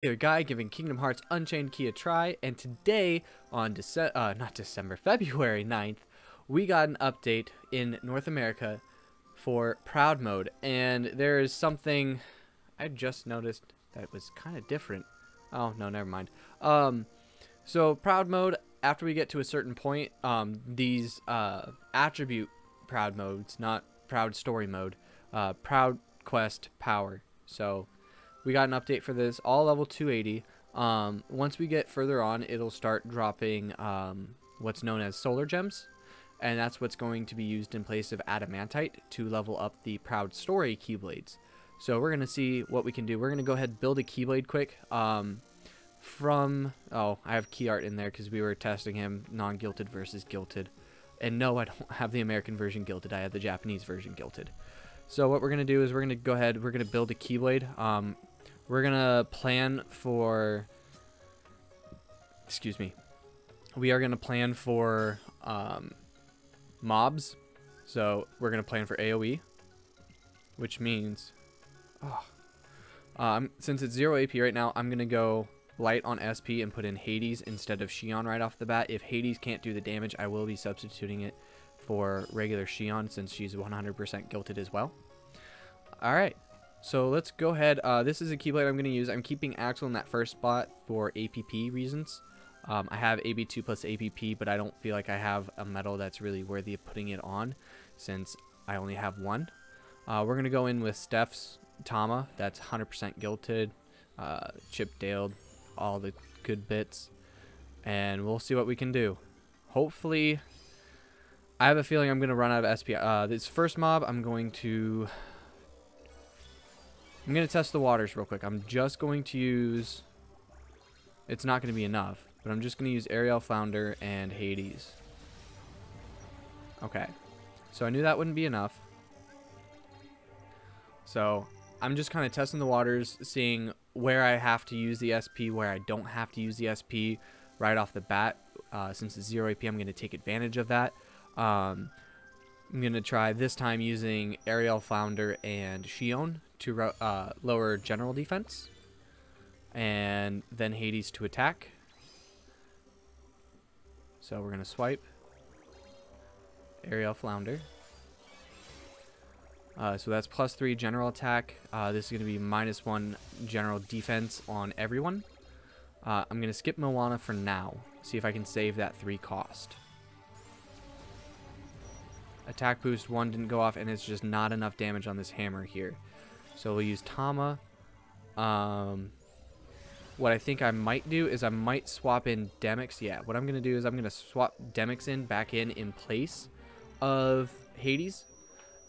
Here, guy giving Kingdom Hearts Unchained Key a try, and today on February 9th, we got an update in North America for Proud Mode, and there is something I just noticed that was kind of different. Oh no, never mind. So Proud Mode, after we get to a certain point, these attribute Proud modes, not Proud Story Mode, Proud Quest Power. So we got an update for this, all level 280. Once we get further on, it'll start dropping what's known as solar gems, and that's what's going to be used in place of adamantite to level up the Proud Story Keyblades. So we're going to see what we can do. We're going to go ahead and build a Keyblade quick. I have key art in there because we were testing him non-guilted versus guilted. And no, I don't have the American version guilted. I have the Japanese version guilted. So what we're going to do is we're going to go ahead, we're going to build a Keyblade. We're going to plan for, we are going to plan for mobs. So we're going to plan for AoE, which means, since it's 0 AP right now, I'm going to go light on SP and put in Hades instead of Shion right off the bat. If Hades can't do the damage, I will be substituting it for regular Shion since she's 100% guilted as well. Alright, so let's go ahead. This is a Keyblade I'm going to use. I'm keeping Axel in that first spot for APP reasons. I have AB2 plus APP, but I don't feel like I have a medal that's really worthy of putting it on since I only have one. We're going to go in with Steph's Tama. That's 100% guilted, chip-daled, all the good bits, and we'll see what we can do. Hopefully, I have a feeling I'm going to run out of SP. This first mob, I'm going to test the waters real quick. I'm just going to use, it's not going to be enough, but I'm just going to use Ariel Flounder and Hades. Okay, so I knew that wouldn't be enough. So I'm just kind of testing the waters, seeing where I have to use the SP, where I don't have to use the SP right off the bat. Since it's 0 AP, I'm going to take advantage of that. I'm going to try this time using Ariel Flounder and Shion to lower general defense, and then Hades to attack. So we're going to swipe Ariel Flounder. So that's +3 general attack. This is going to be -1 general defense on everyone. I'm going to skip Moana for now. See if I can save that 3 cost. Attack boost 1 didn't go off, and it's just not enough damage on this hammer here. So we'll use Tama. What I think I might do is I might swap in Demyx. Yeah, what I'm going to do is I'm going to swap Demyx back in place of Hades.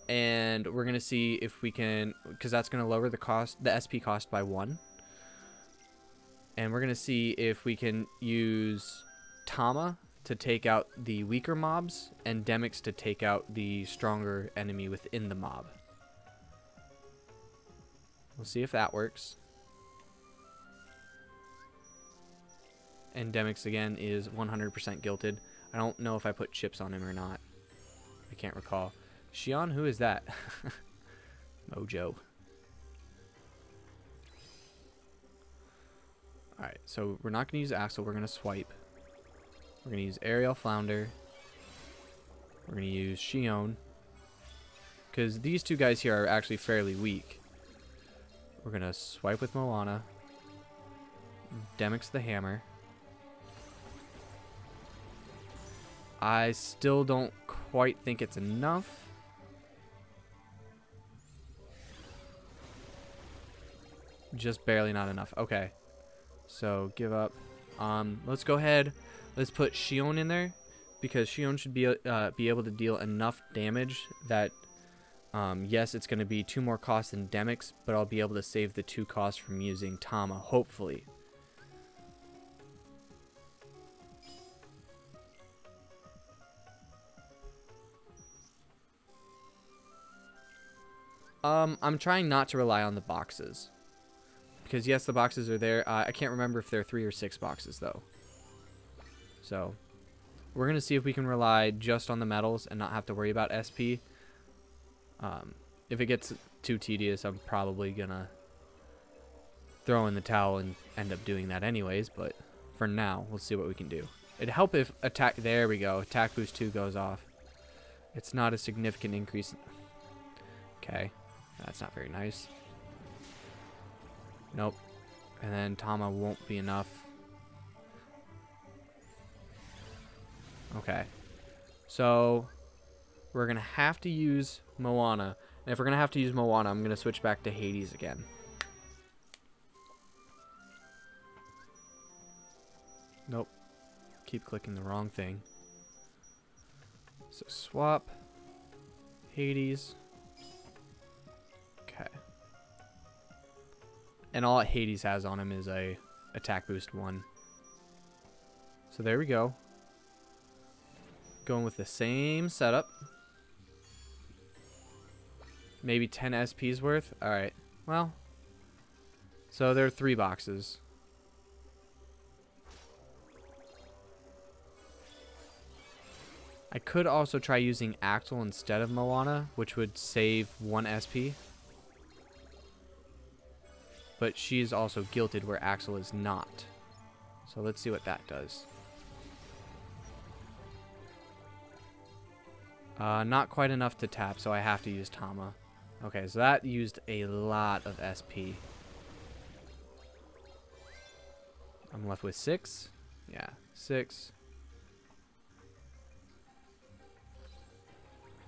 And we're going to see if we can, because that's going to lower the SP cost by 1. And we're going to see if we can use Tama to take out the weaker mobs and Demyx to take out the stronger enemy within the mob. We'll see if that works. And Demyx again is 100% guilted. I don't know if I put chips on him or not. I can't recall. Shion, who is that? Mojo. Alright, so we're not going to use Axel. We're going to swipe. We're going to use Ariel Flounder. We're going to use Shion. Because these two guys here are actually fairly weak. We're going to swipe with Moana. Demyx the hammer. I still don't quite think it's enough. Just barely not enough. Okay. So give up. Let's go ahead. Let's put Shion in there because Shion should be able to deal enough damage that yes, it's going to be 2 more costs than Demyx, but I'll be able to save the 2 costs from using Tama, hopefully. I'm trying not to rely on the boxes. Because yes, the boxes are there. I can't remember if there are 3 or 6 boxes though. So we're going to see if we can rely just on the medals and not have to worry about SP. If it gets too tedious, I'm probably going to throw in the towel and end up doing that anyways, but for now, we'll see what we can do. It'd help if attack, there we go, attack boost 2 goes off. It's not a significant increase. Okay, that's not very nice. Nope. And then Tama won't be enough. Okay. So, we're going to have to use Moana. And if we're going to have to use Moana, I'm going to switch back to Hades again. Nope. Keep clicking the wrong thing. So swap. Hades. Okay. And all Hades has on him is a attack boost 1. So there we go. Going with the same setup. Maybe 10 SP's worth. Alright. Well. So there are 3 boxes. I could also try using Axel instead of Moana, which would save 1 SP. But she's also guilted where Axel is not. So let's see what that does. Not quite enough to tap, so I have to use Tama. Okay, so that used a lot of SP. I'm left with 6. Yeah, 6.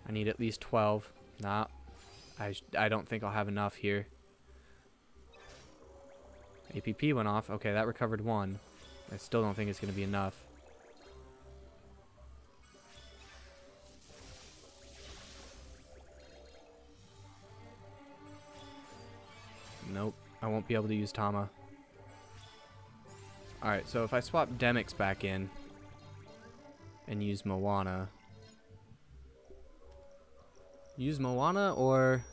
I need at least 12. Nah, I don't think I'll have enough here. APP went off. Okay, that recovered 1. I still don't think it's going to be enough. Nope, I won't be able to use Tama. Alright, so if I swap Demix back in and use Moana. Use Moana, or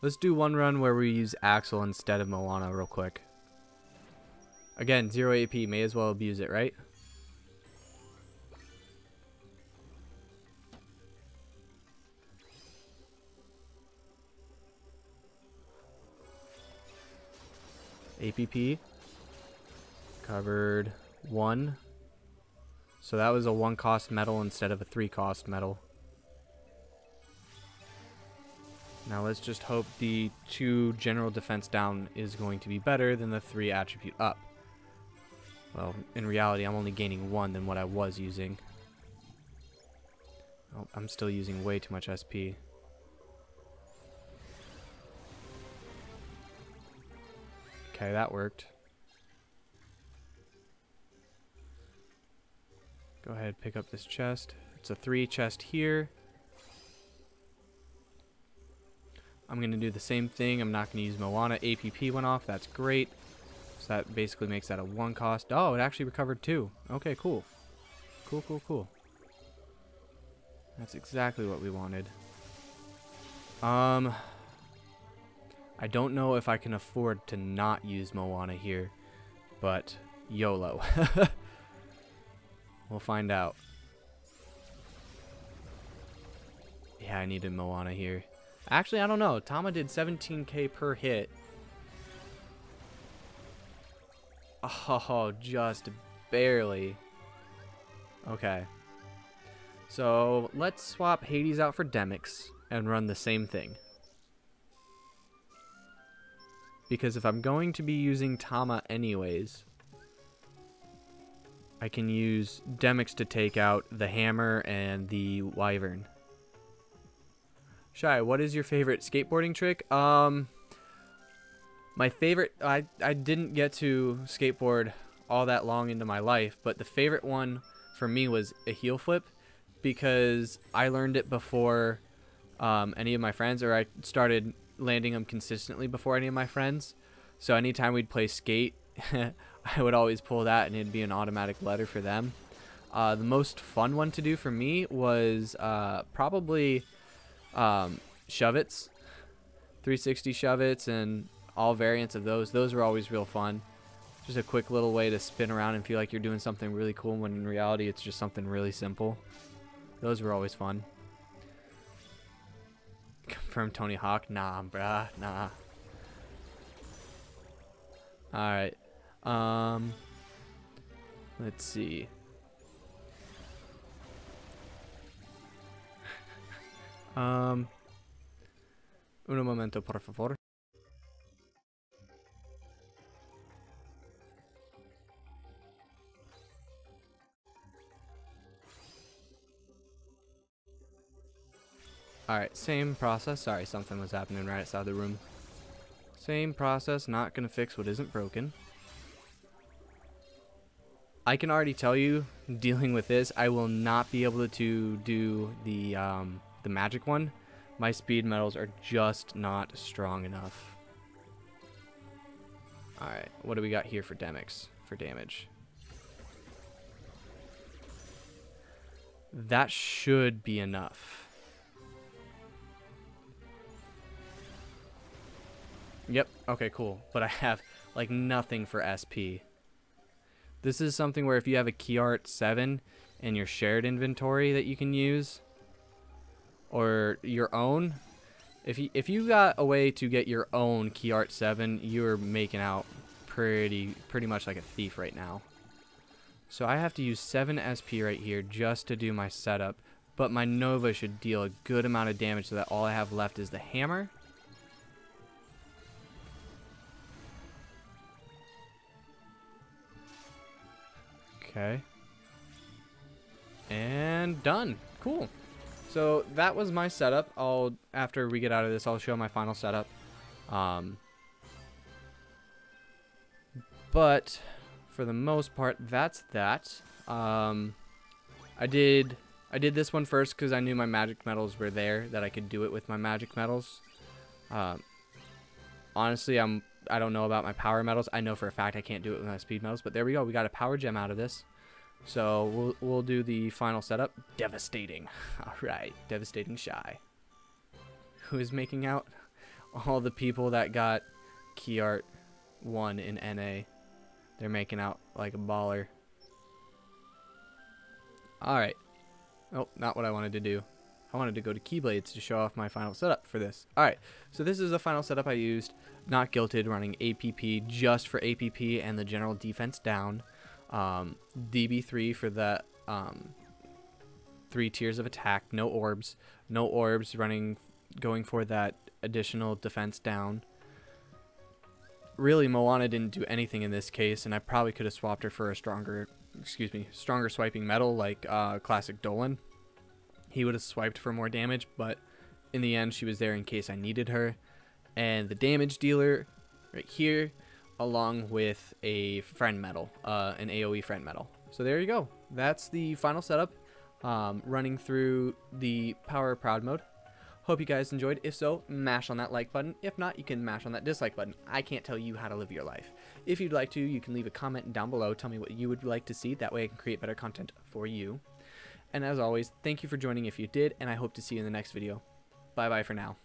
let's do one run where we use Axel instead of Moana real quick. Again, 0 AP, may as well abuse it, right? APP covered 1. So that was a 1 cost medal instead of a 3 cost medal. Now let's just hope the 2 general defense down is going to be better than the 3 attribute up. Well, in reality, I'm only gaining 1 than what I was using. Oh, I'm still using way too much SP. Okay, that worked. Go ahead, pick up this chest. It's a 3 chest here. I'm going to do the same thing. I'm not going to use Moana. APP went off. That's great. So that basically makes that a 1 cost. Oh, it actually recovered 2. Okay, cool. Cool, cool, cool. That's exactly what we wanted. I don't know if I can afford to not use Moana here, but YOLO. We'll find out. Yeah, I needed Moana here. Actually, I don't know. Tama did 17k per hit. Oh, just barely. Okay. So, let's swap Hades out for Demix and run the same thing. Because if I'm going to be using Tama anyways, I can use Demix to take out the hammer and the wyvern. Shy, what is your favorite skateboarding trick? My favorite, I didn't get to skateboard all that long into my life, but the favorite one for me was a heel flip, because I learned it before any of my friends, or I started landing them consistently before any of my friends. So anytime we'd play skate, I would always pull that and it'd be an automatic letter for them. The most fun one to do for me was probably shove-its, 360 shove-its, and all variants of those. Those were always real fun. Just a quick little way to spin around and feel like you're doing something really cool when in reality it's just something really simple. Those were always fun. Confirm Tony Hawk? Nah, bruh, nah. Alright. Let's see. Un momento, por favor. Alright, same process. Sorry, something was happening right outside the room. Same process, not gonna fix what isn't broken. I can already tell you, dealing with this, I will not be able to do the magic one. My speed metals are just not strong enough. Alright, what do we got here for damage? That should be enough. Yep, okay, cool. But I have, like, nothing for SP. This is something where if you have a key art 7 in your shared inventory that you can use, or your own, if you got a way to get your own key art 7, you're making out pretty much like a thief right now. So I have to use 7 SP right here just to do my setup, but my Nova should deal a good amount of damage so that all I have left is the hammer. Okay. And done. Cool. So that was my setup. After we get out of this, I'll show my final setup. But for the most part, that's that. I did this one first because I knew my magic metals were there, that I could do it with my magic metals. Honestly, I don't know about my power metals. I know for a fact I can't do it with my speed metals, but there we go. We got a power gem out of this. So we'll do the final setup. Devastating. All right, devastating shy. Who is making out? All the people that got key art 1 in NA. They're making out like a baller. All right. Oh, not what I wanted to do. I wanted to go to Keyblades to show off my final setup for this. Alright, so this is the final setup I used. Not guilted, running APP just for APP and the general defense down. DB3 for the 3 tiers of attack. No orbs. No orbs, going for that additional defense down. Really, Moana didn't do anything in this case, and I probably could have swapped her for a stronger swiping metal like Classic Dolan. He would have swiped for more damage, but in the end, she was there in case I needed her. And the damage dealer right here, along with a friend medal, an AoE friend medal. So there you go. That's the final setup, running through the Power Proud mode. Hope you guys enjoyed. If so, mash on that like button. If not, you can mash on that dislike button. I can't tell you how to live your life. If you'd like to, you can leave a comment down below. Tell me what you would like to see. That way I can create better content for you. And as always, thank you for joining if you did, and I hope to see you in the next video. Bye-bye for now.